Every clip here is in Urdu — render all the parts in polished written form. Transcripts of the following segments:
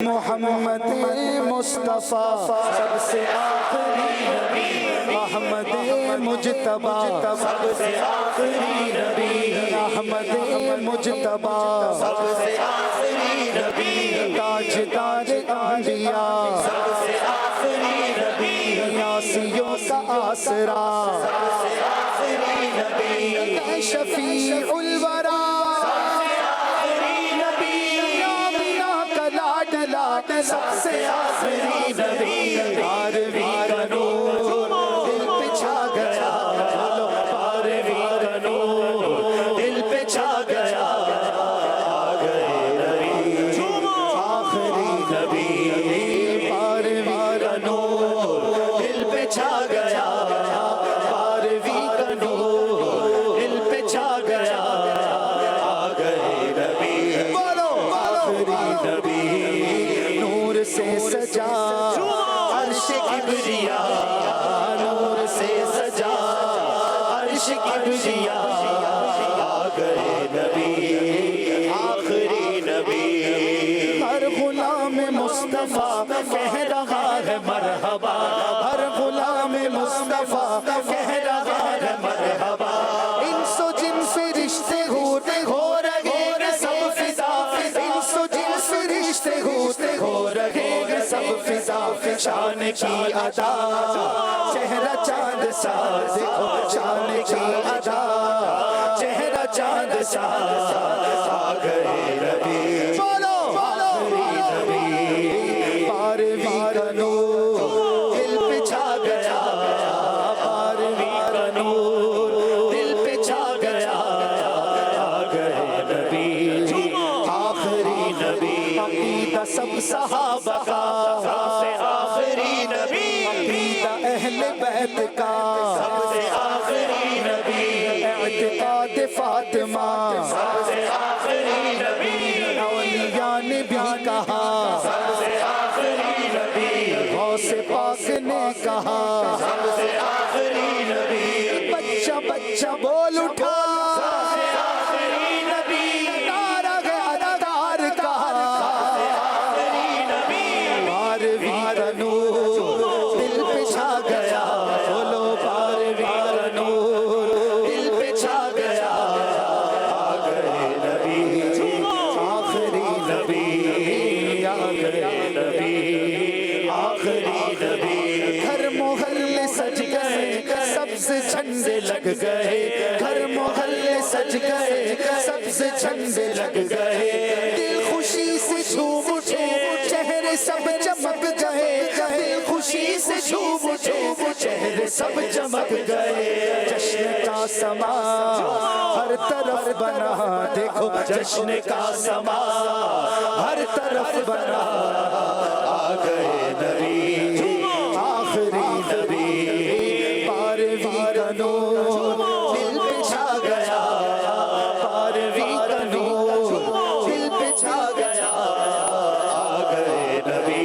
محمد مصطفیٰ سب سے آخری نبی، احمد مجتبی سب سے آخری نبی، احمد مجتبی سب سے آخری نبی، تاجدار انبیاء سب سے آخری نبی، یاسیوں کا آسرا سب سے آخری نبی، شفیع الورا سب سے آخری نبی، بارہویں کا نور دل پہ چھا گیا، بارہویں کا نور دل پہ چھا گیا، آ گئے نبی آخری نبی، بارہویں کا نور دل پہ چھا گیا، بارہویں کا نور دل پہ چھا گیا، آ گئے نبی آخری نبی، سے سجا عرش کبریا، نور سے سجا عرش کبریا، آ گئے نبی آخری نبی، ہر غلام مصطفیٰ کہہ رہا ہے مرحبا، ہر غلام مصطفیٰ کہہ رہا ہے مرحبا، انس و جن فرشتے ہوتے ہو رہے ہیں سب فضا، انس و جن فرشتے ہوتے ہو رہے ہیں سب فضا، شان کی ادا چہرہ چاند سا دیکھو، شان کی ادا چہرہ چاند سا، آ گئے نبی آخری نبی، بارہویں کا نور دل پہ چھا گیا، بارہویں کا نور دل پہ چھا گیا، آ گئے نبی آخری نبی، عقیدہ سب صحابہ کا سب سے آخری نبی، عقیدہ اہل بیت کا سب سے آخری نبی، اعتقاد فاطمہ سب سے آخری نبی، اولیاء نے بھی کہا سب سے آخری نبی، غوث پاک نے کہا سب سے آخری نبی، بچہ بچہ بول اٹھا سب سے آخری نبی، نعرہ ادار کا بارہویں کا نور دل پہ چھا گیا، بولو بارہویں کا نور دل پہ چھا گیا، آ گئے نبی آخری نبی، آ گئے نبی آخری نبی، گھر محلے سج گئے سبز جھنڈے لگ گئے، گھر محلے سج گئے سبز جھنڈے لگ گئے، دل خوشی سے جھوم اٹھے چہرے سب چمک گئے، دل خوشی سے جھوم اٹھے چہرے سب چمک گئے، جشن کا سما ہر طرف بنا، دیکھو جشن کا سما ہر طرف بنا، آ گئے نبی آخری نبی، بارہویں کا نور دل پہ چھا گیا، بارہویں کا نور دل پہ چھا گیا، آ گئے نبی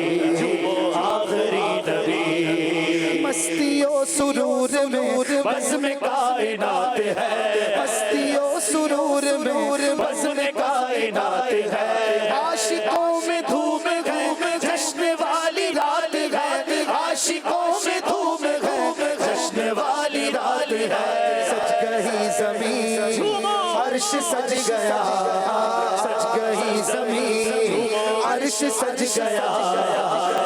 آخری نبی، مستی و سرور میں بزم کائنات ہے، مستی و سرور میں بزم کائنات ہے، عاشقوں میں دھوم ہے جشن والی رات ہے، عاشقوں میں دھوم ہے جشن والی رات ہے، سج گئی زمین عرش سج گیا، سج گئی زمین عرش سج گیا،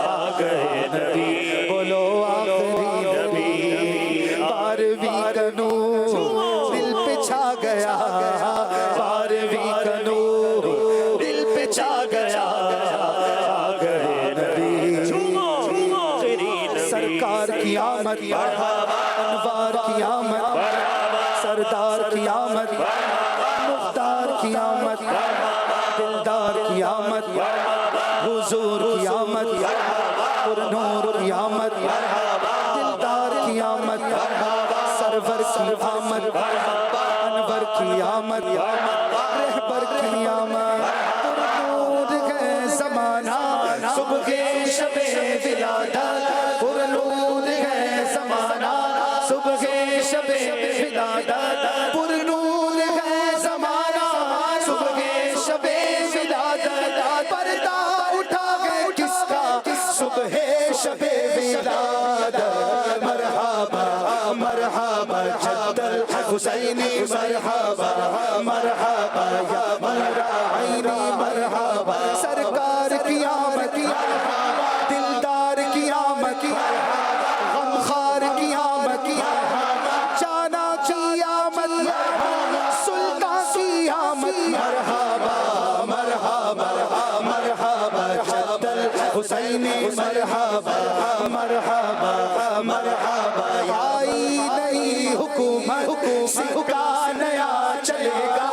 آ گئے نبی بولو آخری نبی، بارہویں کا نور دل پہ چھا گیا، بارہویں کا نور دل پہ چھا گیا، آ گئے نبی سرکار کی آمد، انوار کی آمد، سردار کی آمد، مختار کی آمد، دلدار کی آمد، حضور کی آمد، پر نور کی آمد، دلدار کی آمد، سرور کی آمد، انور کی آمد، رہبر کی آمد، پر نور ہے زمانہ صبح شب ولادت، پر نور ہے زمانہ صبح شب ولادت، پر نور ہے زمانہ صبح شب ولادت، پردہ اٹھا گئے صبح شب ولادت مرحبا مرحبا جد الحسینی مرحبا مرحبا یا مرعینی مرحبا سرکار کی آمد دلدار کی آمد غمخوار کی آمد جانا کی آمد سلطان کی آمد مرحبا مرحبا مرحبا جد الحسینی مرحبا مرحبا مرحبا آئی نئی حکومت سکہ نیا چلے گا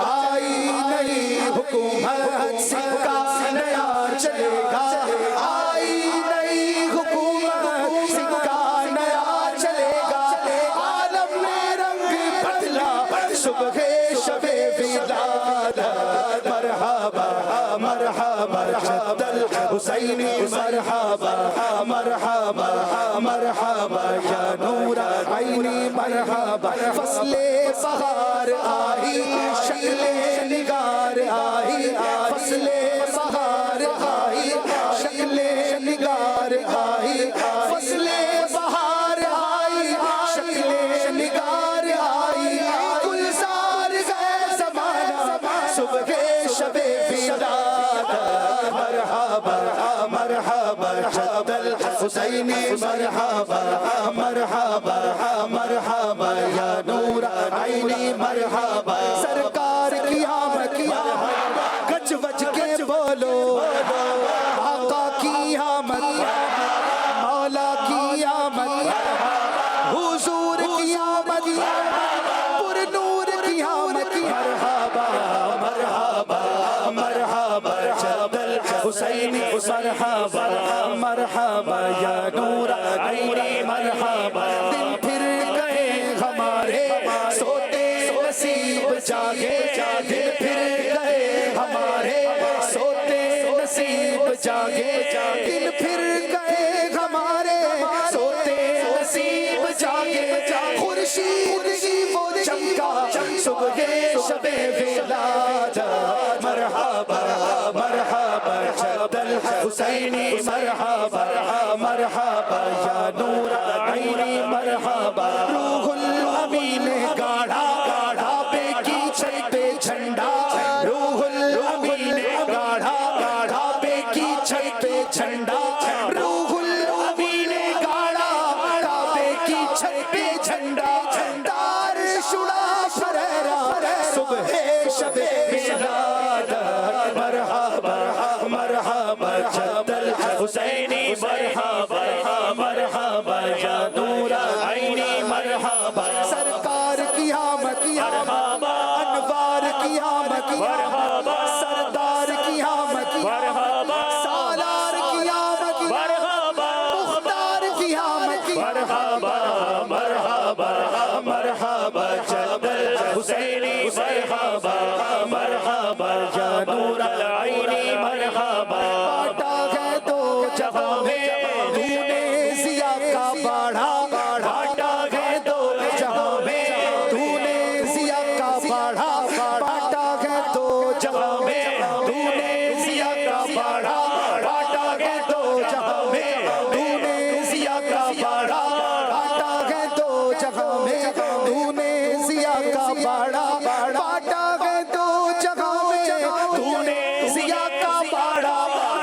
آئی نئی حکومت سکہ نیا چلے گا آئی نئی حکومت سکہ نیا چلے گا عالم میں رنگ بدلا صبح شب ولادت مرحبا مرحبا جد الحسینی مرحبا مرحبا مرحبا یا نور عینی مرحبا فصل بہار آئی شکل نگار آئی فصل بہار آئی شکل نگار آئی فصل بہار آئی شکل نگار آئی گلزار گئے زمانہ صبح شب ولادت مرحبا مرحبا جد الحسینی مرحبا مرحبا مرحبا یا نور عینی مرحبا سرکار کی آمد گج وج کے بولو آقا کی آمد مولا کی آمد حضور کی آمد پر نور کی آمد مرحبا مرحبا مرحبا جد الحسینی مرحبا مرحبا یا نور عینی مرحبا دن پھر گئے ہمارے سوتے نصیب جاگے دن پھر گئے ہمارے سوتے نصیب جاگے دن پھر گئے ہمارے سوتے نصیب جاگے خورشید کی وہ چمکا صبح شب ولادت مرحبا مرحبا جد الحسینی مرحبا مرحبا یا نور عینی مرحبا روح الامین گاڑھا گاڑھا پہ کی چھت پہ جھنڈا روح الامین گاڑھا گاڑھا پہ کی چھت پہ جھنڈا روح الامین گاڑھا گاڑھا پہ کی چھت پہ جھنڈا دار شڑا فرحرا صبح شب ولادت مرحبا مرحبا جد الحسینی مرحبا مرحبا یا نور عینی مرحبا سرکار کی آمد انوار کی آمد سردار کی آمد سالار کی آمد مختار کی آمد مرحبا مرحبا مرحبا جد الحسینی مرحبا مرحبا یا نور عینی مرحبا باٹا ہے تو جہاں میں تو نے ضیا کا باڑھا باٹا ہے تو جہاں میں تو نے ضیا کا باڑھا باٹا ہے تو جہاں میں تو نے ضیا کا باڑھا باٹا ہے تو جہاں میں تو نے ضیا کا باڑھا باٹا ہے تو جہاں میں تو نے ضیا کا باڑھا باٹا ہے تو جہاں میں تو نے ضیا کا باڑھا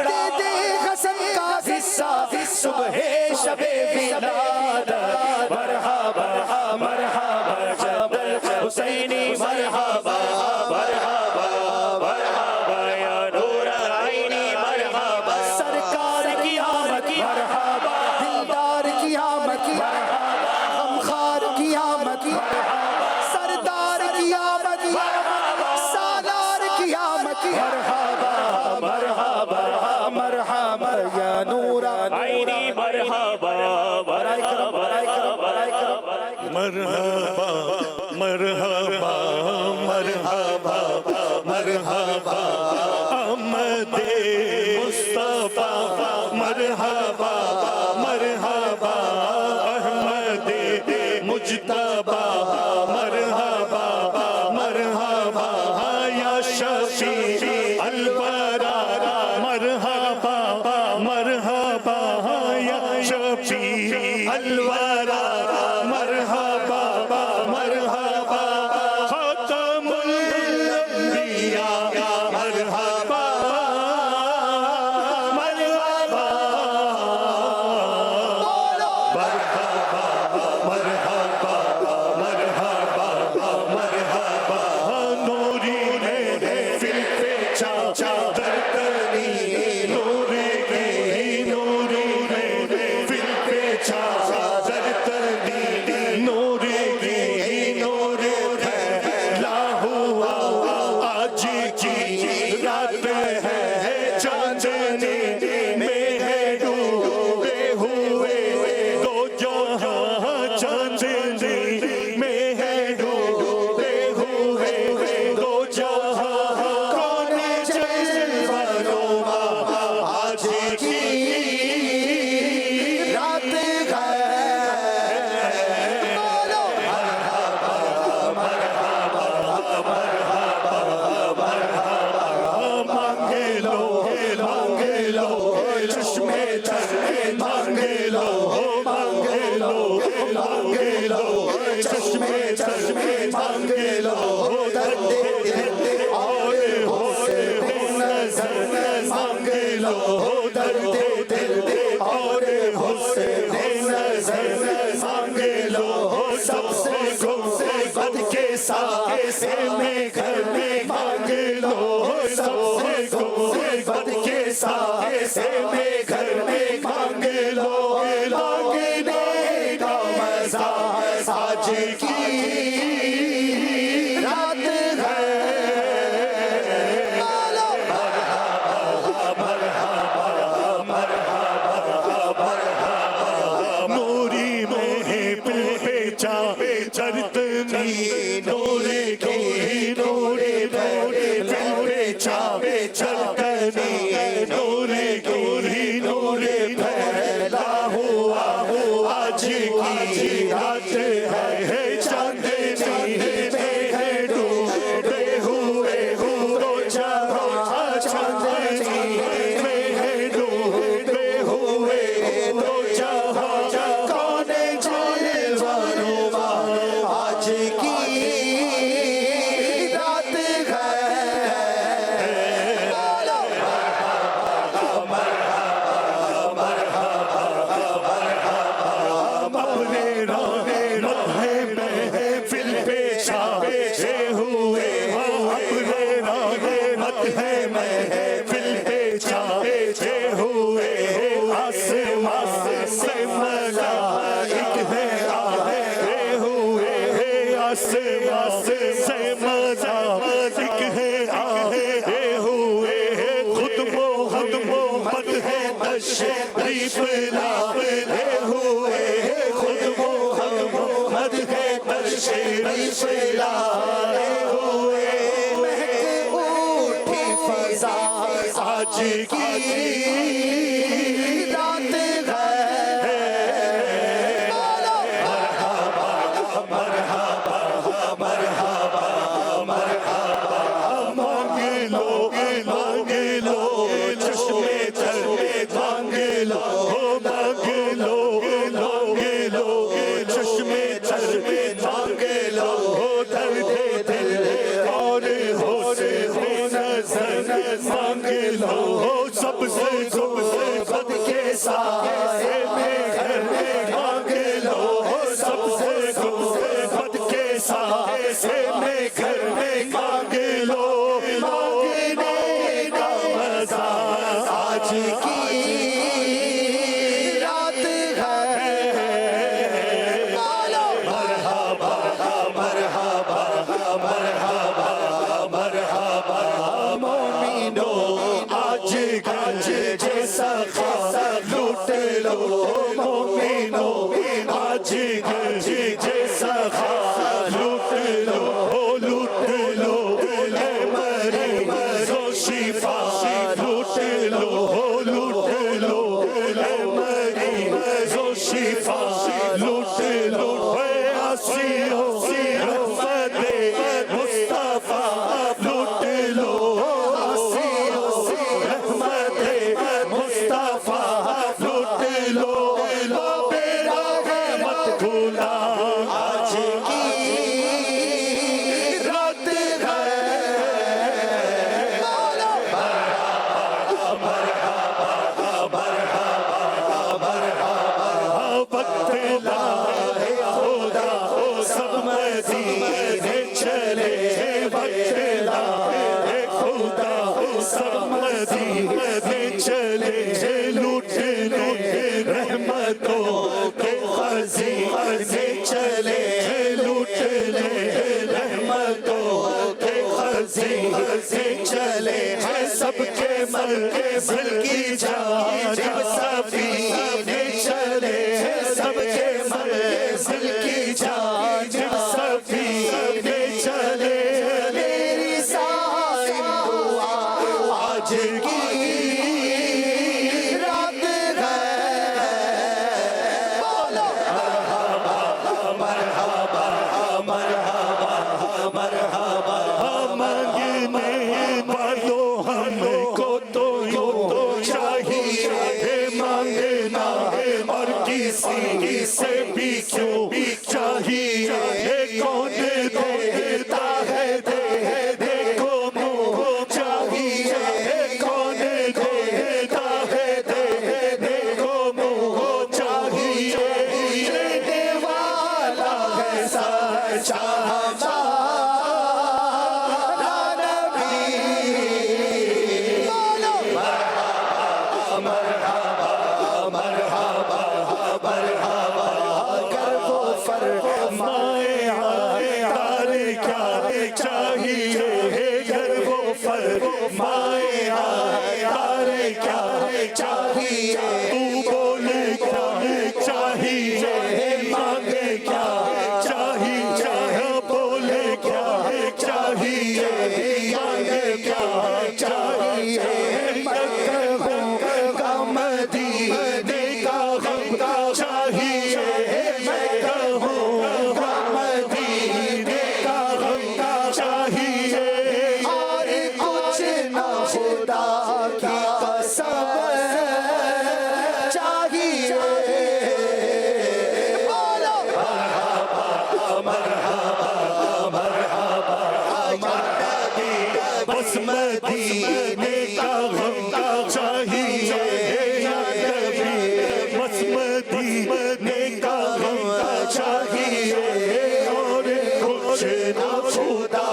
دے دے حسن کا حصہ صبح شب ولادت مرحبا مرحبا جد الحسینی مرحبا مرحبا مرحبا یا نور عینی مرحبا سرکار کی آمد مرحبا دلدار کی آمد مرحبا غمخوار کی آمد سردار کی آمد سالار کی آمد مرحبا مرحبا مرحبا یا نور عینی مرحبا مرحبا مرحبا مرحبا مرحبا احمد مصطفیٰ مرحبا مرحبا احمد مجتبی مرحبا مرحبا یا شفیع الورا مرحبا مرحبا شفیع الورا مرحبا مرحبا خاتم الانبیاء مرحبا مرحبا مرحبا مرحبا مرحبا نوری نے فل پہ چادر تنی نوری نے فل پہ چادر تنی نوری پھیلا ہوا آج کی رات ہے چاندنی میں ہے ڈوبے ہوئے دو جہاں چاندنی میں ہے ڈوبے ہوئے دو جہاں کون جلوہ نما آج کی رات ہے مانگے لو چشمے تر مانگے لو چشمے تر مانگے لو درد دل اور حسن نظر مانگے لو درد دل اور حسن نظر مانگے لو سب سے بد کے ساتھ میں گھر میں مانگے لو سب سے بد کے ساتھ میں گھر میں مانگے لو مانگنے کا مزہ آج کی رات ہے نوری میں پل پہ چرتنی نورے کی پل پہ چرتنی نورے پھیلا ہوا آج کی رات ہے چاندنی میں ہے ڈوبے ہوئے دو جہاں چاندنی میں ہے ڈوبے ہوئے دو جہاں کون جلوہ نما آج کی رات ہے اپنے مدحے محفل پہ چھائے ہوئے اپنے مدحے محفل پہ چھائے ہوئے آسمان سے ملائک ہے آئے ہوئے آسمان سے ملائک ہے آئے ہوئے خود محمد ہے تشریف لائے ہوئے خود محمد ہے تشریف لائے ہوئے مہک اٹھی فضا آج کی رات ہے مانگے لو چشمے تر مانگے لو چشمے تر مانگے لو درد دل اور حسن نظر مانگے لو سب سے بد کے سائے میں گھر مانگے لو سب سے بد کے سائے میں گھر مانگے لو مانگنے کا مزہ آج کی رات ہے مرحبا مرحبا مرحبا مرحبا مومنو آج جیسا لوٹ لو مومنو آج جیسا لوٹ لو اے مریض و شفا لوٹ لو اے مریض و شفا لوٹ لو اے آسیو رحمت مصطفیٰ لوٹ لو آسیو رحمت مصطفیٰ لوٹ لو مدینے چلے بچلا خدا سب مدینے چلے لوٹنے رحمتوں کے خزانے چلے لوٹنے رحمتوں کے خزانے چلے سب کے منزل کی جانب سفینے چلے سب کے منزل کی جانب سفینے چلے میری ساری دعا آج کی رات ہے بولو مرحبا مرحبا مرحبا مانگنے والوں ہم کو تو یوں تو چاہیے مانگنا اور کسی سے بھی کیوں چاہیے کون دیتا ہے دینے کو منہ چاہیے کون دیتا ہے دینے کو منہ چاہیے دینے والا ہے سچا ہمارا نبی بولو اگر وہ فرمائے تارے کیا چاہیے گر وہ فرمائے تارے کیا چاہیے تو بولے کیا چاہیے مانگے کیا چاہیے بولے کیا چاہیے مانگے کیا چاہیے میں کہوں گا مدینے کا غم چاہیے میں کہوں گا مدینے کا غم چاہیے اور کچھ نہ خدا کی قسم چاہیے بولو بس مدینے کا غم چاہیے یا نبی بس مدینے کا غم چاہیے اور کچھ نہ خدا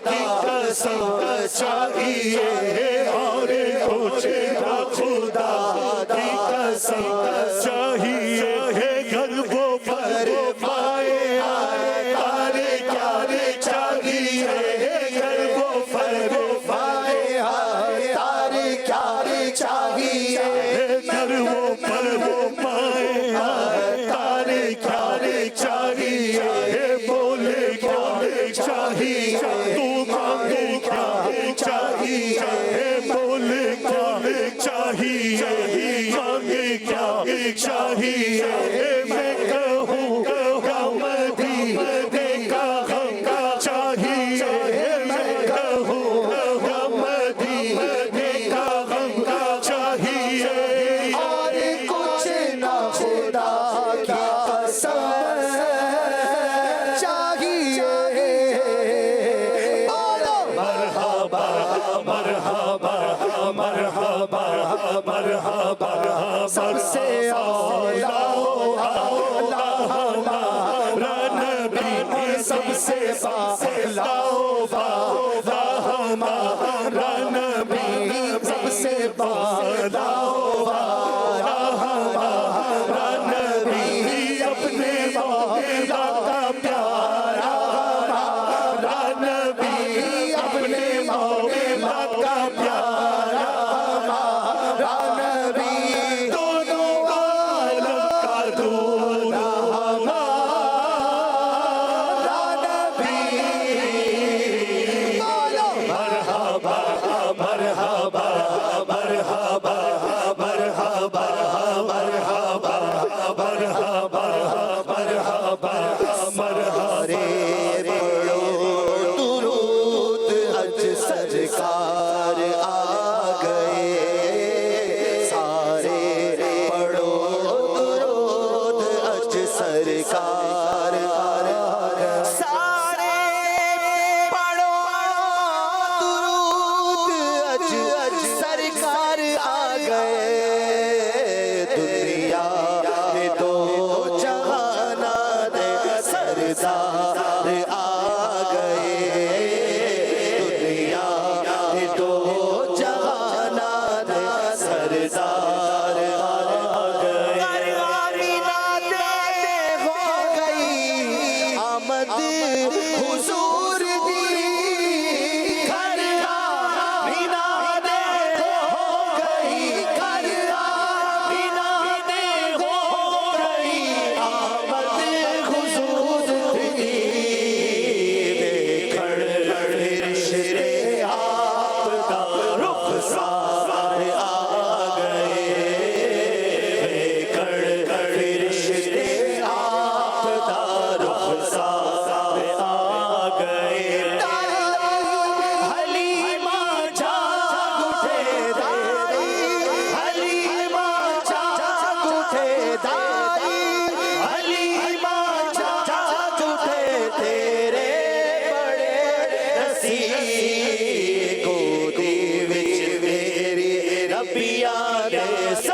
کی قسم چاہیے اور کچھ نہ خدا کی قسم چاہیے گھر وہ فرمائے تارے کیا چاہیے گھر وہ فرمائے تارے کیا چاہیے گر وہ فرمائے تارے کیا چاہیے بولے کیا چاہیے تو مانگے کیا چاہیے بولے کیا چاہیے مانگے کیا چاہیے میں کہوں گا مدینے کا غم چاہیے میں کہوں گا مدینے کا غم چاہیے اور کچھ نہ خدا کی قسم چاہیے بولو مرحبا مرحبا مرحبا مرحبا سب سے اولا ہمارا نبی سب سے اولا ہمارا نبی سب سے اولا ہمارا نبی اپنے مولا کا پیارا ہمارا نبی اپنے مولا کا پیارا ہمارا نبی دونوں عالم کا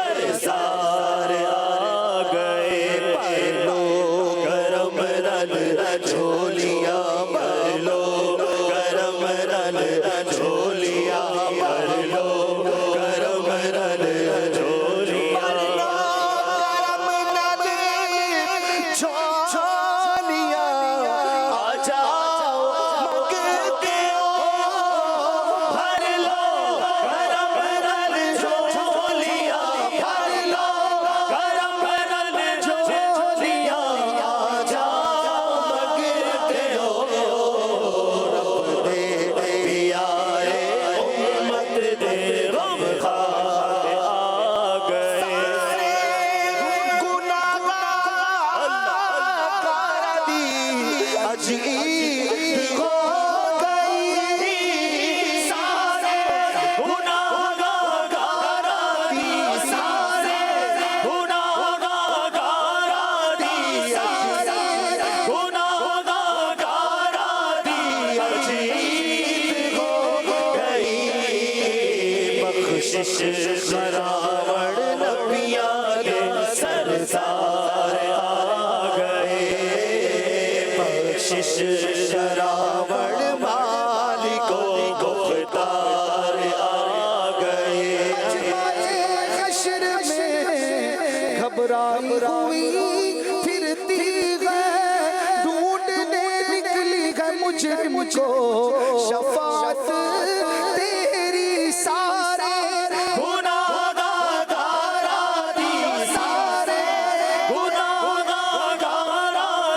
سرزار آ گئے بھر لو کرم رل جھولیاں بھر لو کرم رل جھولیاں بھر لو کرم رل جھولیاں آ جاؤ مانگتے ہو بھر لو کرم رل جھولیاں بھر لو کرم رل جھولیاں آ جاؤ مانگتے ہو رب دے پیارے امت دے غم خار آ گئے عجیب ہو گئی سارے گناہگار دی سارے گناہگار دی گناہگار دی عجیب ہو گئی بخشش خراوڑ نبیاں کے سرزار آ گئے بخشش شراوڑ مالکو گفتار آ گئے حشر میں گھبرائی ہوئی پھرتی ہے ڈھونڈنے نکلی ہے مجرم کو شفاعت تیری سارے گناہگار دی سارے گناہگار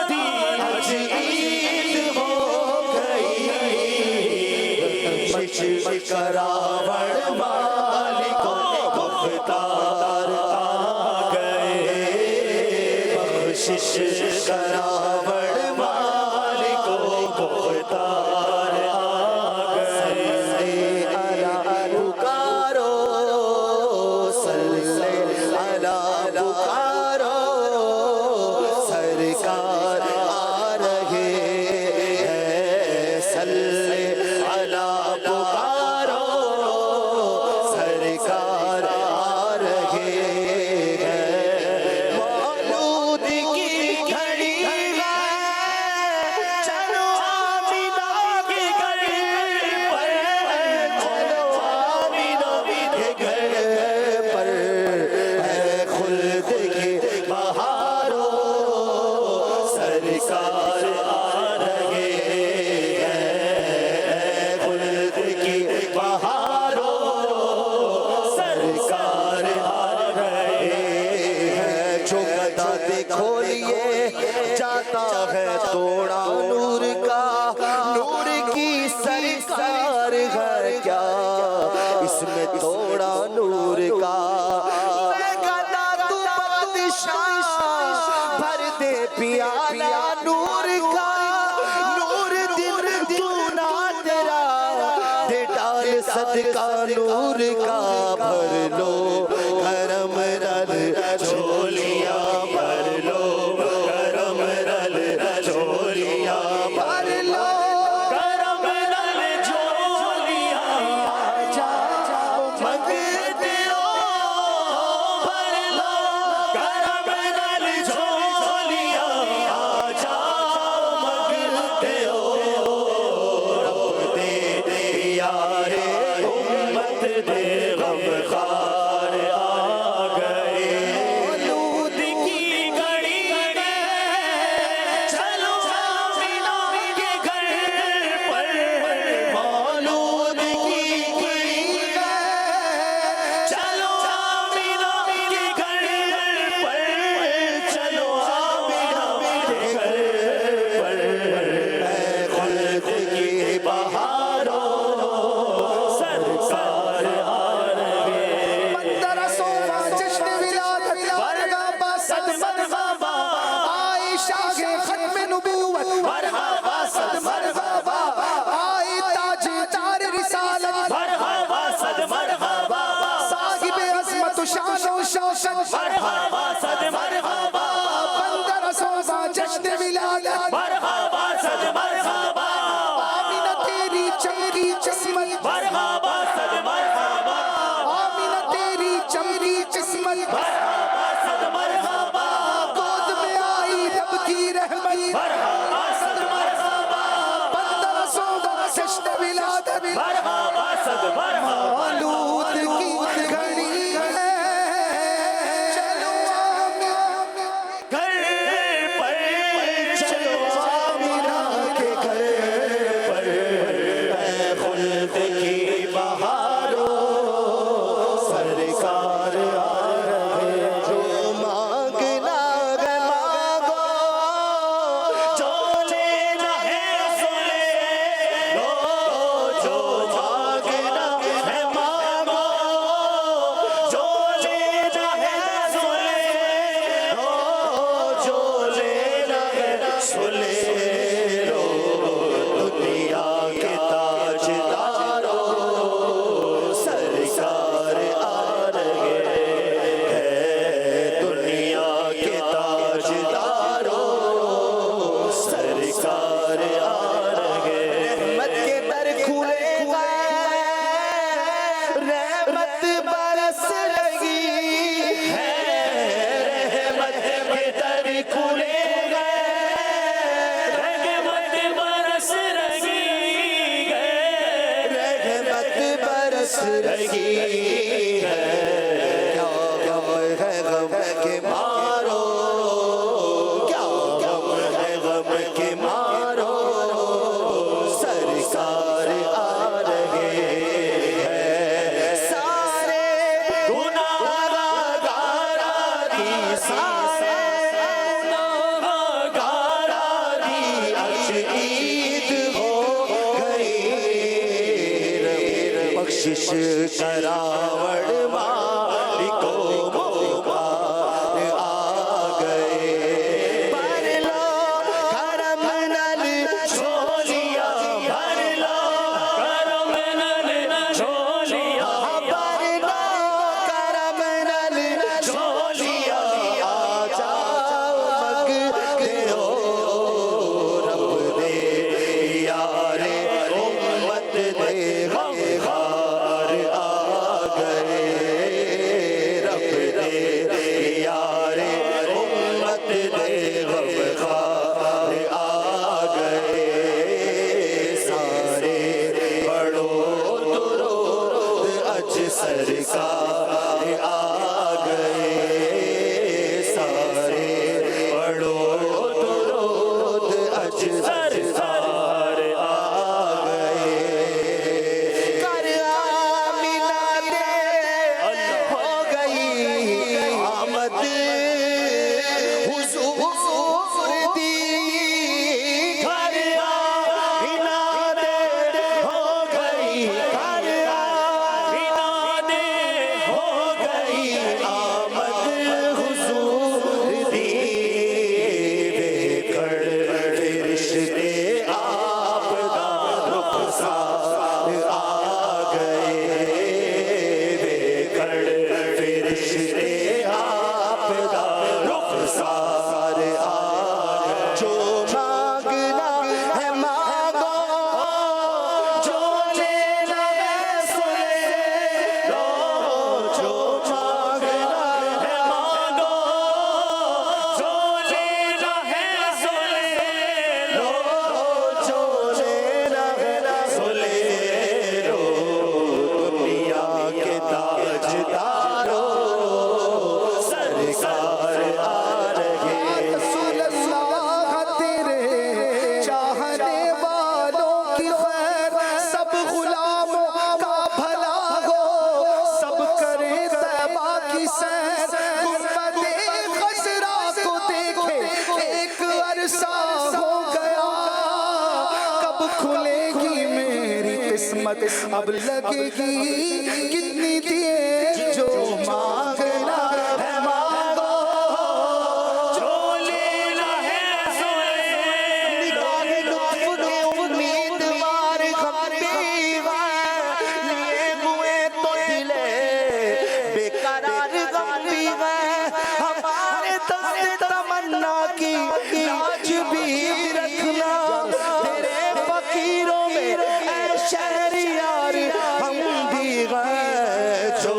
دی عجیب ہو گئی بخشش کراوڑ مالکو گفتار آ گئے بخشش کراوڑ مالکو گفتار آ گئے پکارو صلی اللہ پکارو سرکار آ رہے ہیں صلی اللہ پکارو سرکار آ رہے ہیں مولود کی گھڑی ہے چلو آمینہ کے گھر پر چلو آمینہ کے گھر پر ہے خلد کی بہارو سرکار آ رہے ہیں خلد کی بہارو سرکار آ رہے ہے جو گدا کھولیے جاتا ہے توڑا نور کا نور کی سرکار ہے کیا اس میں توڑا نور کا میں گدا تو بادشاہ بھر دے پیالہ نور کا نور دن دونا تیرا دے ڈال صدقہ نور کا بھر لو کرم رل جھولیاں بھر لو کرم رل جھولیاں بھر لو کرم رل جھولیاں مانگتے ہو بھر لو کرم رل جھولیاں آ جاؤ مانگتے ہو رب دے پیارے امت دے غم خار آ گئے مولود کی گھڑی میں چلو آمینہ کے گھر پر مولود کی گھڑی میں چلو آمینہ کے گھر پر چلو آمینہ کے گھر پر اے خلد کی بہارو سرکار آ رہے مندر صوفہ جشن ولادت مرحبا صد مرحبا آئی شاہ ختم نبوت مرحبا صد مرحبا آئی تاج دار رسالت مرحبا صد مرحبا صاحب عظمت و شان و شوکت مرحبا صد مرحبا مندر صوفہ جشن ولادت مرحبا صد مرحبا آمینہ تیری چمری قسمت مرحبا صد مرحبا آمینہ تیری چمری قسمت مرحبا صد مرحبا گود میں آئی رب کی رحمت مرحبا صد مرحبا بندہ سودا سشت ولادت مرحبا صد مرحبا مولود کی گھڑی ہے چلو گھر پر چلو آمینہ کے گھر پر خلد کی بہاروں سرکار آ رہے جو مانگنا ہے مانگو جو لینا ہے سو لے لو جو مانگنا ہے مانگو جو لینا ہے سو لے لو جو لینا ہے سو لے لو دنیا کے تاجداروں سرکار آ رہے ہیں دنیا کے تاجداروں سرکار آ رہے رحمت کے در کھلے گئے رحمت برس رہی ہے رحمت کے در کھلے گئے رحمت برس رہی ہے رحمت برس رہی ہے کیا غم ہے غم کے مارو کیا غم ہے غم کے مارو سرکار آ رہے ہیں سارے گناہگارا دی سارے گناہگارا دی اج عید ہو گئی بخشش کراوڑ مالکو مبار آ گئے پر لو کرم نل چھولیا بھر لو کرم نل چھولیا پر لو کرم نل چھولیا آ جاؤ مگتے ہو رب دے یار امت دے غمخوار آ گئے رب دے یار امت دے غمخوار آ گئے سارے پڑھو درود اج سرکار آ گئے سارے پڑھو درود اج سرکار آ گئے کر آمینہ دے ہو گئی آمد حضور دی گھر آمینہ دے ہو گئی گھر آمینہ دے ہو گئی آمد حضور دی دیکھڑ رشتے آپ دا رخسار آ گئے دیکھڑ رشتے آپ دا رخسار آ گئے جو مانگنا ہے مانگو جو لینا ہے سو لے لو جو مانگنا ہے مانگو جو لینا ہے سو لے لو جو لینا ہے سو لے لو دنیا کے تاجداروں سرکار آ رہے رسول اللہ تیرے چاہنے والوں کی خیر سب غلاموں کا بھلا ہو سب کرے طیبہ کی سیر گنبد خضرا کو دیکھے ایک عرصہ ہو گیا کب کھلے گی میری قسمت اب لگے گی کتنی دیر جو مانگنا ہے مانگو جو لینا ہے سو لے نگاہ لطف کے امیدوار خبری لیے ہوئے تو دلے بے قرار غمی ہے ہمارے دست تمنا کی لاج بھی رکھنا تیرے فقیروں میں اے شہریار ہم بھی گئے جو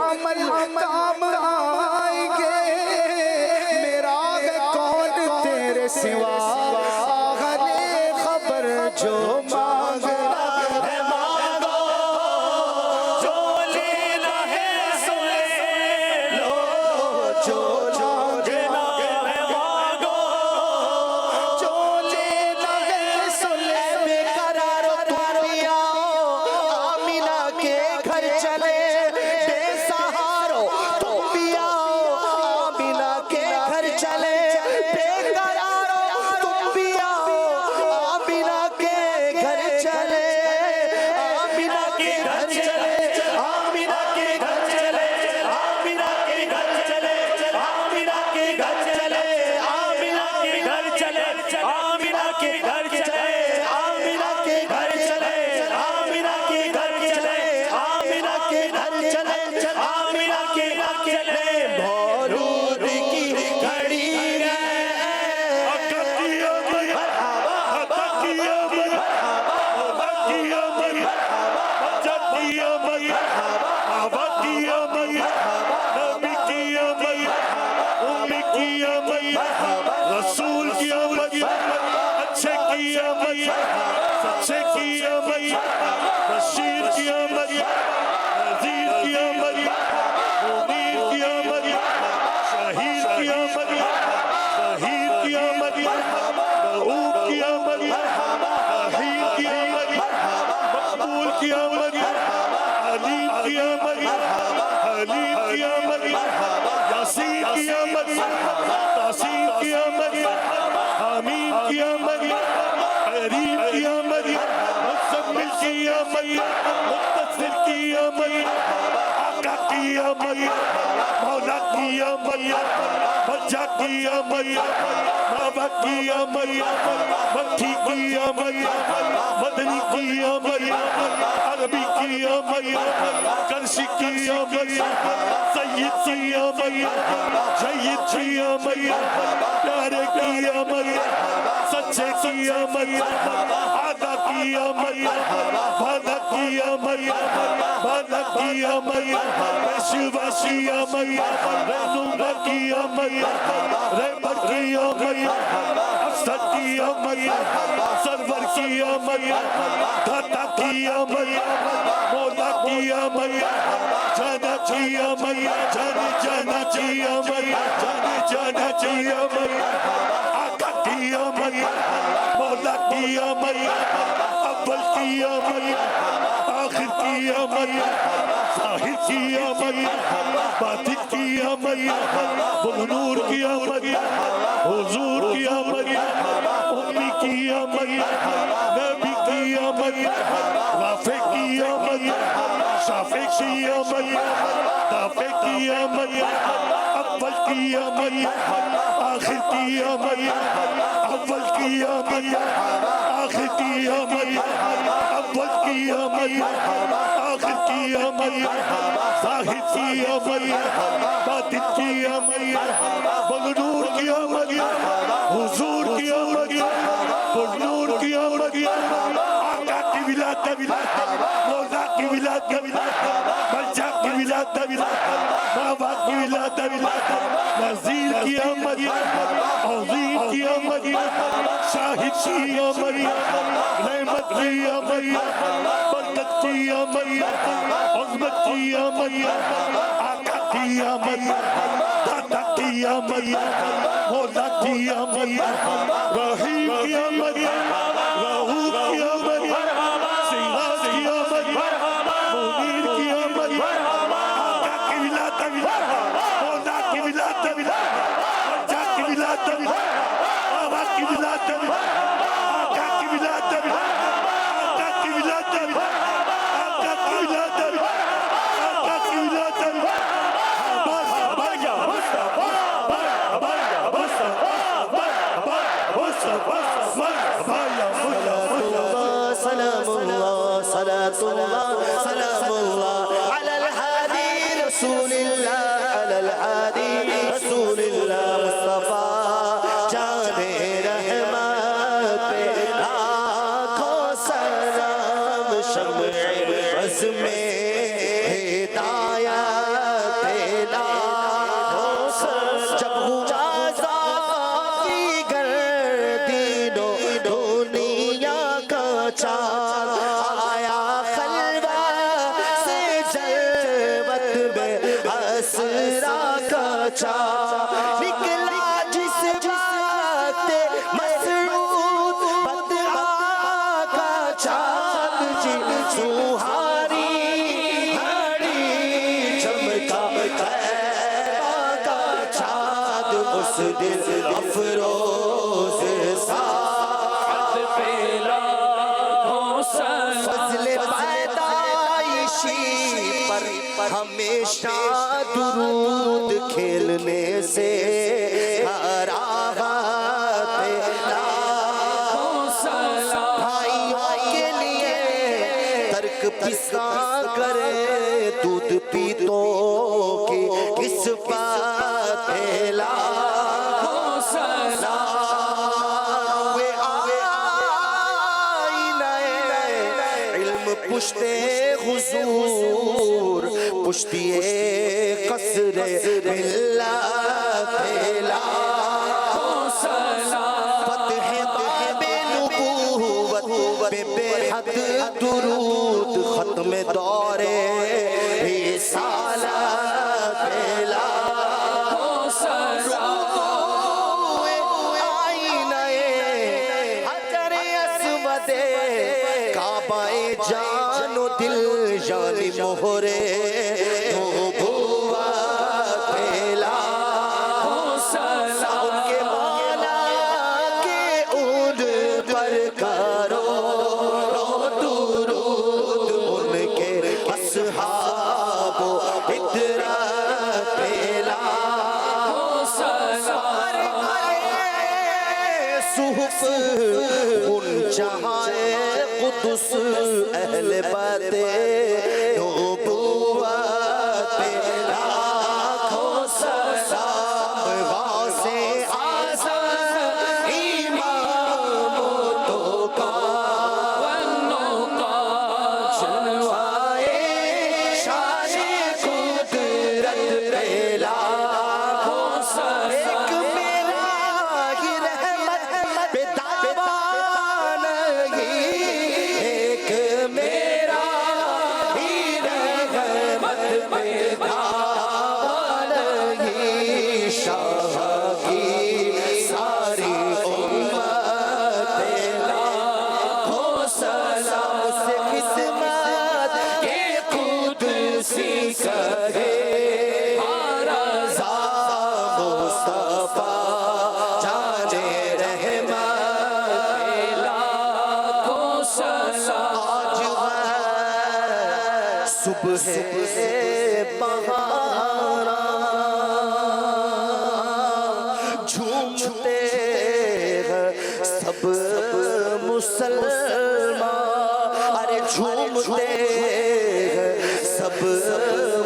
عمل کام آئیں گے میرا ہے کون تیرے سوا غلی خبر جو مانگنا ہے مانگو جو لینا ہے سن لو جو مانگنا ہے مانگو جو لینا ہے سن بے قرار تم بھی آؤ آمینہ کے گھر چلے بے سہارو تم بھی آؤ آمینہ کے گھر چلے بے قرارو تم بھی آؤ آمینہ کے گھر چلے آمینہ کے گھر چلے آمینہ کے گھر چلے آمینہ کے گھر چلے آمینہ کے گھر چلے آمینہ کے گھر چلے آمینہ کے گھر چلے آمینہ کے گھر چلے آمینہ کے گھر چلے آمینہ کے گھر چلے آمینہ کے گھر چلے مولود کی گھڑی ہے رسول کی آمد اچھے کی آمد سچے کی آمد بشیر کی آمد نذیر کی آمد منیر کی آمد شہید کی آمد ظہیر کی آمد معوق کی آمد رحیم کی آمد مقبول کی آمد علیم کی آمد حلیم کی آمد یاسین کی آمد تاسین کی آمد حمیم کی آمد قریب کی آمد مزمل کی آمد متصل کی آمد آقا کی آمد مولا کی آمد بجا کی آمد بابا کی آمد مٹھی کی آمد مدنی کی آمد عربی کی آمد کرشی کی آمد سید کی آمد جید کی آمد پیارے کی آمد سچے کی آمد آدھا کی آمد بھادا کی آمد بھادا کی آمد پیشوا کی آمد رہنما کی آمد رحمت کی آمد افسر کی آمد سرور کی آمد داتا کی آمد مولا کی آمد جانا کی آمد جانا کی آمد جانا کی آمد آقا کی آمد مولا کی آمد اول کی آمد آخر کی آمد ظاہر کی آمد باطن کی آمد بغنور کی آمد حضور کی آمد امی کی آمد نبی کی آمد رافع کی آمد شافع کی آمد دافع کی آمد اول کی آمد آخر کی آمد اول کی آمد آخر کی آمد اول کی آمد آخر کی آمد ظاہر کی آمد باطن کی آمد بغنور کی آمد حضور کی آمد بغنور کی آمد آقا کی ولادت مولا کی ولادت بلجا کی ولادت بابا کی ولادت نذیر کی آمد عظیم کی آمد شاہد کی آمد رحمت کی آمد برکت کی آمد عظمت کی آمد آقا کی آمد داتا کی آمد مولا کی آمد رحیم کی آمد رؤوف کی آمد سیراج کی آمد منیر کی آمد آقا کی ولادت مولا کی ولادت بلجا کی ولادت بابا کی ولادت آقا کی ولادت آقا کی ولادت آقا کی ولادت آقا کی ولادت سلام اللہ صلاة اللہ سلام اللہ علی الہادی رسول اللہ علی الہادی رسول اللہ مصطفیٰ جان رحمت پہ لاکھوں سلام شمع عزم ہدایت چاند نکلا جس وقت مسعود بدعا کا چاند جی سوہاری گھڑی چمکا طیبہ کا چاند اس دل افروز سعد پہ لاکھوں فضل پیدائشی پر ہمیشہ درود کھیلنے سے کراہت لاکھوں بھائیوں کے لیے ترک پسا کرے دودھ پیتوں کی کس بات پہ لاکھوں سلام آئینہ علم پشتے حضور پشتی قصر ملت لاکھوں سلام فتح بے نبوت بے بے حد درود ختم دور رسالت لاکھوں سلام آئینہ حجر اسود کعبہ جان و دل یعنی مہر نبوت پہ لاکھوں سلام ان کے مولا کے اون پر کرو درود ان کے اصحاب و عطرت پہ لاکھوں سلام صحف ان جہاں قدس اہل بیت نبوت پہ لاکھوں سلام غوث اعظم امام تو کا جلوائے شان قدرت پہ لاکھوں سلام ایک میرا ہی رحمت پہ دعویٰ نہیں ایک میرا ہی رحمت پہ دعویٰ نہیں شاہ کی ساری امت پہ لاکھوں سلام سے خدمت کے قدسی کرے رضا مصطفیٰ جانے رحمت پہ لاکھوں سلام آج ہے صبح بہارا جھومتے ہیں سب مسلمان ارے جھومتے ہیں سب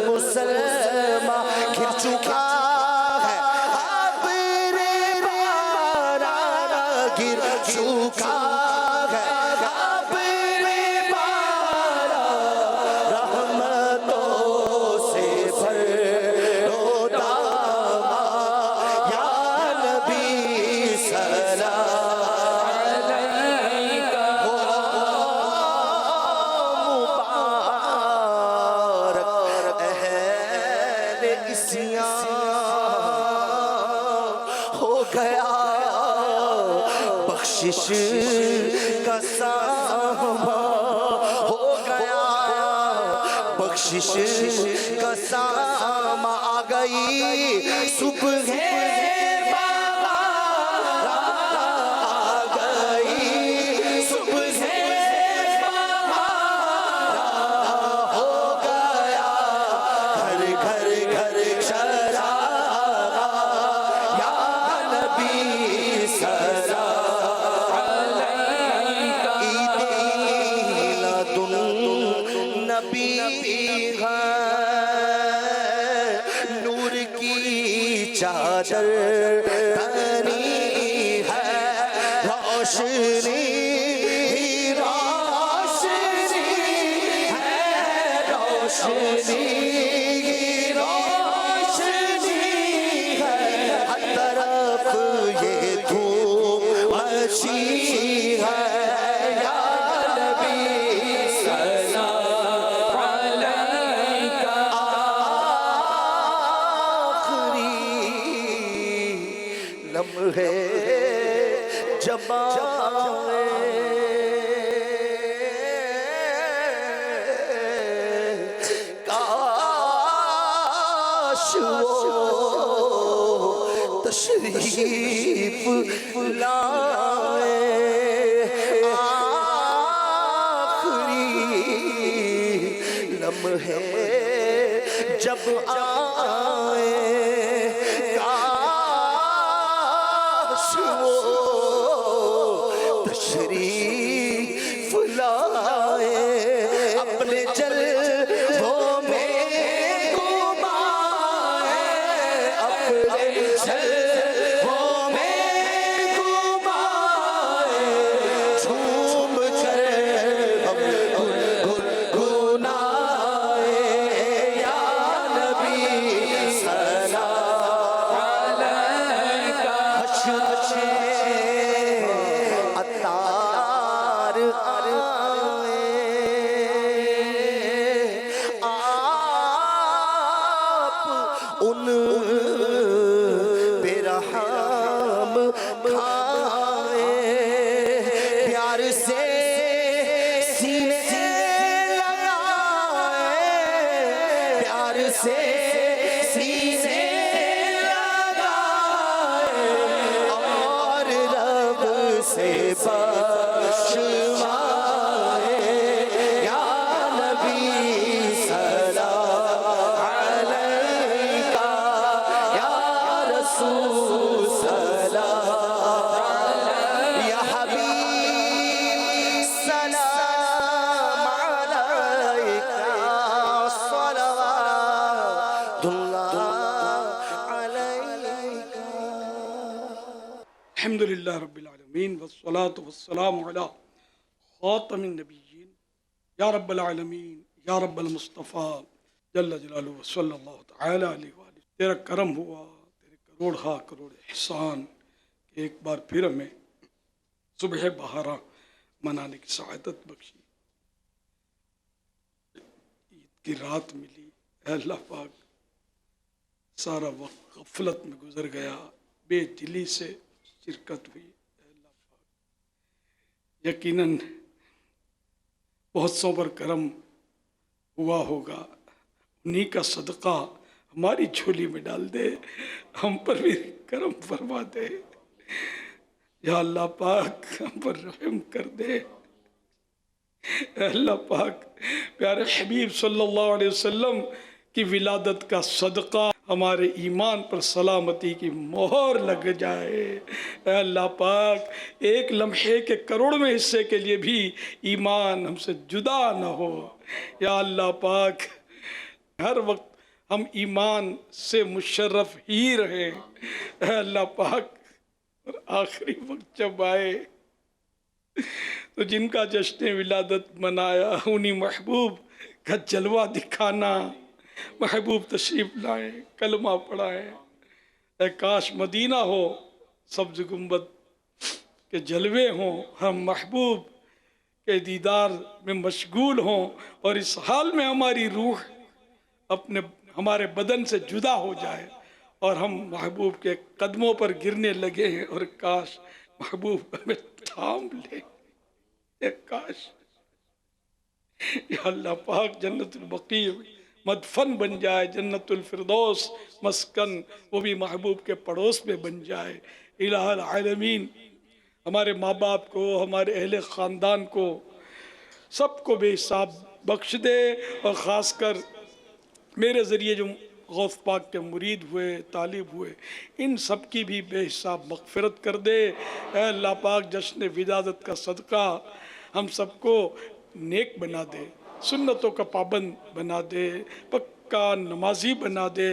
مسلمان گر چکا ہے ابر بارا گر چکا ہے ابر بارا رحمتوں سے بھرو داما یا نبی سلام علیکہ مبارک اہل عصیان ہو گیا بخشش کا ساماں ہو گیا بخشش کا ساماں آ گئی صبح بہار آ گئی صبح بہار ہو گیا گھر گھر گھر شرارہ یا نبی سلام علیکہ عید میلاد النبی ہے نور کی چادر تنی ہے روشنی روشنی ہے روشنی روشنی ہے ہر طرف یہ دھوم مچی ہے یا نبی سلام علیکہ آخری لمحے جب آئے کاش وہ تشریف لائے لمحے جب آئے کاش وہ تشریف لائے اپنے جلووں میں گھمائے اپنے جلووں میں گھمائے جھوم کر ہم گنگنائے اتار آئے آپ ان پہ رحم کھائے پیار سے سینے لگائے پیار سے سینے سے بخشوائے یا نبی سلام علیکہ یا رسول سلام یا حبیب سلام علیکہ صلوات اللہ علیکہ الحمدللہ رب العالمین والصلاة والسلام علی خاتم النبیین یا رب العالمین یا رب المصطفیٰ جل جلالہ صلی اللہ تعالی علیہ وآلہ. تیرا کرم ہوا، تیرے کروڑ ہا کروڑ احسان کہ ایک بار پھر ہمیں صبح بہارا منانے کی سعادت بخشی، عید کی رات ملی. اے اللہ پاک سارا وقت غفلت میں گزر گیا، بے دلی سے شرکت ہوئی. اے اللہ پاک یقیناً بہت سو پر کرم ہوا ہوگا، انہی کا صدقہ ہماری جھولی میں ڈال دے، ہم پر بھی کرم فرما دے. یا اللہ پاک ہم پر رحم کر دے. اے اللہ پاک پیارے حبیب صلی اللہ علیہ وسلم کی ولادت کا صدقہ ہمارے ایمان پر سلامتی کی مہر لگ جائے. اے اللہ پاک ایک لمحے کے کروڑویں حصے کے لیے بھی ایمان ہم سے جدا نہ ہو. یا اللہ پاک ہر وقت ہم ایمان سے مشرف ہی رہیں. اے اللہ پاک اور آخری وقت جب آئے تو جن کا جشن ولادت منایا انہی محبوب کا جلوہ دکھانا. محبوب تشریف لائیں، کلمہ پڑھائیں. اے کاش مدینہ ہو، سبز گنبد کے جلوے ہوں، ہم محبوب کے دیدار میں مشغول ہوں اور اس حال میں ہماری روح اپنے ہمارے بدن سے جدا ہو جائے اور ہم محبوب کے قدموں پر گرنے لگے ہیں. اور کاش محبوب ہمیں تھام لے. اے کاش یا اللہ پاک جنت البقیع مدفن بن جائے، جنت الفردوس مسکن وہ بھی محبوب کے پڑوس میں بن جائے. الہ العالمین ہمارے ماں باپ کو، ہمارے اہل خاندان کو، سب کو بے حساب بخش دے. اور خاص کر میرے ذریعے جو غوث پاک کے مرید ہوئے، طالب ہوئے، ان سب کی بھی بے حساب مغفرت کر دے. اے اللہ پاک جشن ولادت کا صدقہ ہم سب کو نیک بنا دے، سنتوں کا پابند بنا دے، پکا نمازی بنا دے.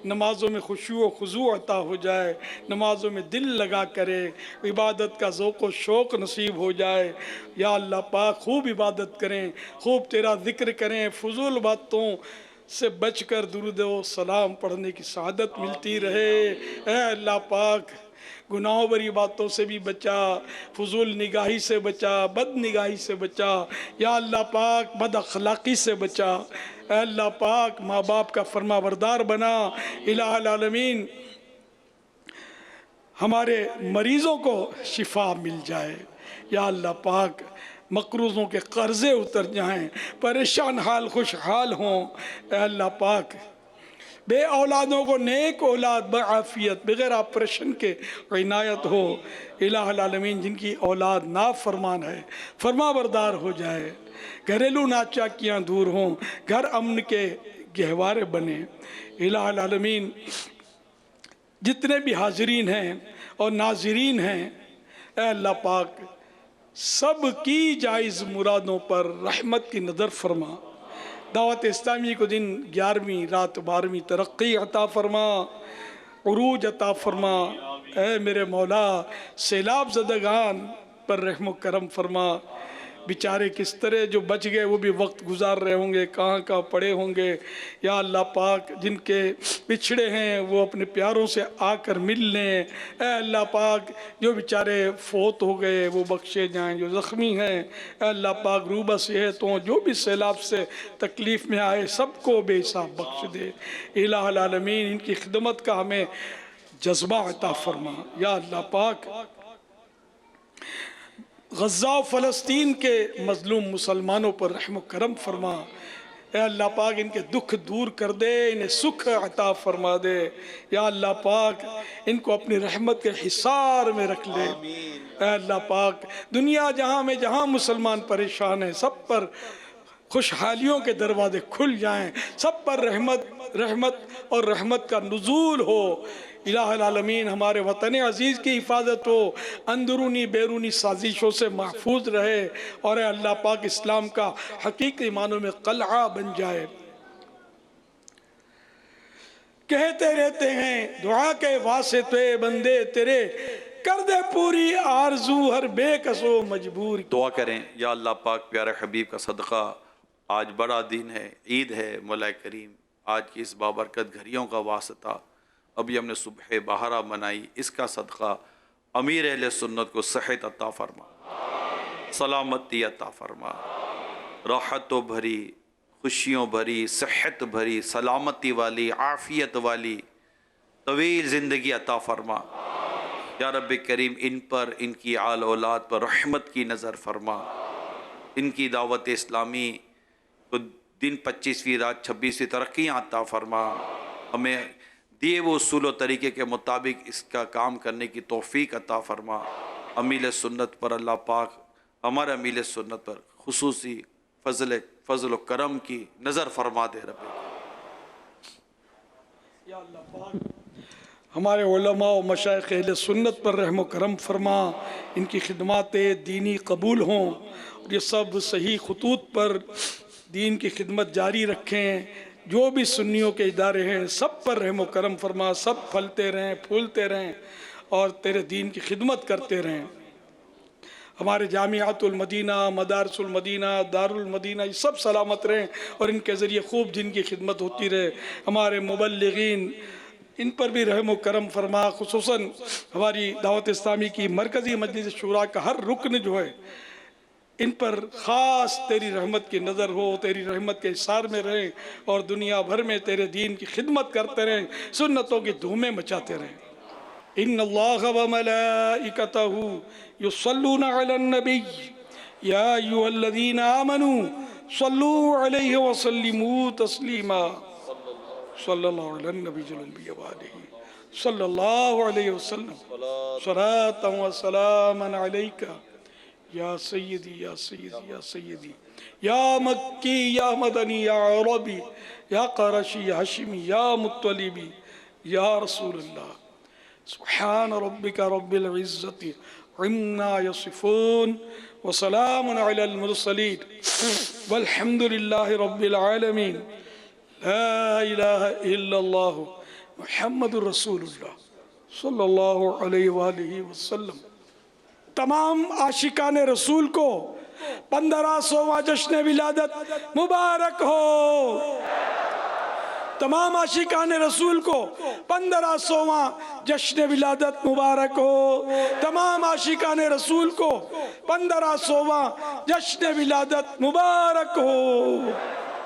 نمازوں میں خشوع و خضوع عطا ہو جائے، نمازوں میں دل لگا کرے، عبادت کا ذوق و شوق نصیب ہو جائے. یا اللہ پاک خوب عبادت کریں، خوب تیرا ذکر کریں، فضول باتوں سے بچ کر درود و سلام پڑھنے کی سعادت ملتی رہے. اے اللہ پاک گناہوں بری باتوں سے بھی بچا، فضول نگاہی سے بچا، بد نگاہی سے بچا. یا اللہ پاک بد اخلاقی سے بچا. اے اللہ پاک ماں باپ کا فرما بردار بنا. الہ العالمین ہمارے مریضوں کو شفا مل جائے یا اللہ پاک، مقروضوں کے قرضے اتر جائیں، پریشان حال خوشحال ہوں اے اللہ پاک، بے اولادوں کو نیک اولاد بعافیت بغیر آپریشن کے عنایت ہو الہ العالمین، جن کی اولاد نافرمان ہے فرما بردار ہو جائے، گھریلو ناچاکیاں دور ہوں، گھر امن کے گہوارے بنے الہ العالمین۔ جتنے بھی حاضرین ہیں اور ناظرین ہیں اے اللہ پاک، سب کی جائز مرادوں پر رحمت کی نظر فرما، دعوت اسلامی کو دن 11ویں رات 12ویں ترقی عطا فرما، عروج عطا فرما اے میرے مولا، سیلاب زدگان پر رحم و کرم فرما، بیچارے کس طرح جو بچ گئے وہ بھی وقت گزار رہے ہوں گے، کہاں کہاں پڑے ہوں گے یا اللہ پاک، جن کے پچھڑے ہیں وہ اپنے پیاروں سے آ کر مل لیں اے اللہ پاک، جو بیچارے فوت ہو گئے وہ بخشے جائیں، جو زخمی ہیں اے اللہ پاک روبہ صحت ہوں، جو بھی سیلاب سے تکلیف میں آئے سب کو بے حساب بخش دے الہ العالمین، ان کی خدمت کا ہمیں جذبہ عطا فرما یا اللہ پاک۔ غزہ و فلسطین کے مظلوم مسلمانوں پر رحم و کرم فرما اے اللہ پاک، ان کے دکھ دور کر دے، انہیں سکھ عطا فرما دے یا اللہ پاک، ان کو اپنی رحمت کے حصار میں رکھ لے اے اللہ پاک۔ دنیا جہاں میں جہاں مسلمان پریشان ہیں سب پر خوشحالیوں کے دروازے کھل جائیں، سب پر رحمت اور رحمت کا نزول ہو الہ العالمین، ہمارے وطن عزیز کی حفاظت ہو، اندرونی بیرونی سازشوں سے محفوظ رہے اور اے اللہ پاک اسلام کا حقیقی معنوں میں قلعہ بن جائے۔ کہتے رہتے ہیں دعا کے واسطے بندے تیرے، کر دے پوری آرزو ہر بے کس و مجبور۔ دعا کریں یا اللہ پاک، پیارے حبیب کا صدقہ، آج بڑا دن ہے، عید ہے مولا کریم، آج کی اس بابرکت گھڑیوں کا واسطہ، ابھی ہم نے صبح بہارا منائی، اس کا صدقہ امیر اہل سنت کو صحت عطا فرما، سلامتی عطا فرما، راحتوں بھری، خوشیوں بھری، صحت بھری، سلامتی والی، عافیت والی طویل زندگی عطا فرما یا رب کریم۔ ان پر، ان کی آل اولاد پر رحمت کی نظر فرما، ان کی دعوت اسلامی کو دن 25ویں رات 26ویں ترقیاں عطا فرما، ہمیں دیے وہ اصول و طریقے کے مطابق اس کا کام کرنے کی توفیق عطا فرما۔ امیل سنت پر اللہ پاک، ہمارے امیل سنت پر خصوصی فضل و کرم کی نظر فرما دے رب۔ یا اللہ پاک ہمارے علماء و مشائخ اہل سنت پر رحم و کرم فرما، ان کی خدمات دینی قبول ہوں اور یہ سب صحیح خطوط پر دین کی خدمت جاری رکھیں، جو بھی سنیوں کے ادارے ہیں سب پر رحم و کرم فرما، سب پھلتے رہیں پھولتے رہیں اور تیرے دین کی خدمت کرتے رہیں۔ ہمارے جامعات المدینہ، مدارس المدینہ، دار المدینہ یہ سب سلامت رہیں اور ان کے ذریعے خوب جن کی خدمت ہوتی رہے۔ ہمارے مبلغین ان پر بھی رحم و کرم فرما، خصوصاً ہماری دعوت اسلامی کی مرکزی مجلس شورا کا ہر رکن جو ہے ان پر خاص تیری رحمت کی نظر ہو، تیری رحمت کے حصار میں رہیں اور دنیا بھر میں تیرے دین کی خدمت کرتے رہیں، سنتوں کی دھومیں مچاتے رہیں۔ ان اللہ و ملائکتہ یصلون علی النبی یا ایھا الذین آمنوا صلوا علیہ وسلموا تسلیما۔ صلی اللہ علی النبی الانبیاء وآلہ صلی اللہ علیہ وسلم، صلاۃ و سلاما علیک یا سیدی یا سیدی یا سیدی، یا مکی یا مدنی یا عربی یا قرشی یا ہاشمی یا مطلبی یا رسول اللہ۔ سبحان ربک رب العزت عما یصفون وسلام علی المرسلین والحمد للہ رب العالمین۔ لا الہ الا اللہ محمد رسول اللہ صلی اللہ علیہ وآلہ وسلم۔ تمام عاشقان رسول کو 1500واں جشن ولادت مبارک ہو۔ تمام عاشقان رسول کو 1500واں جشن ولادت مبارک ہو۔ تمام عاشقان رسول کو 1500واں جشن ولادت مبارک ہو۔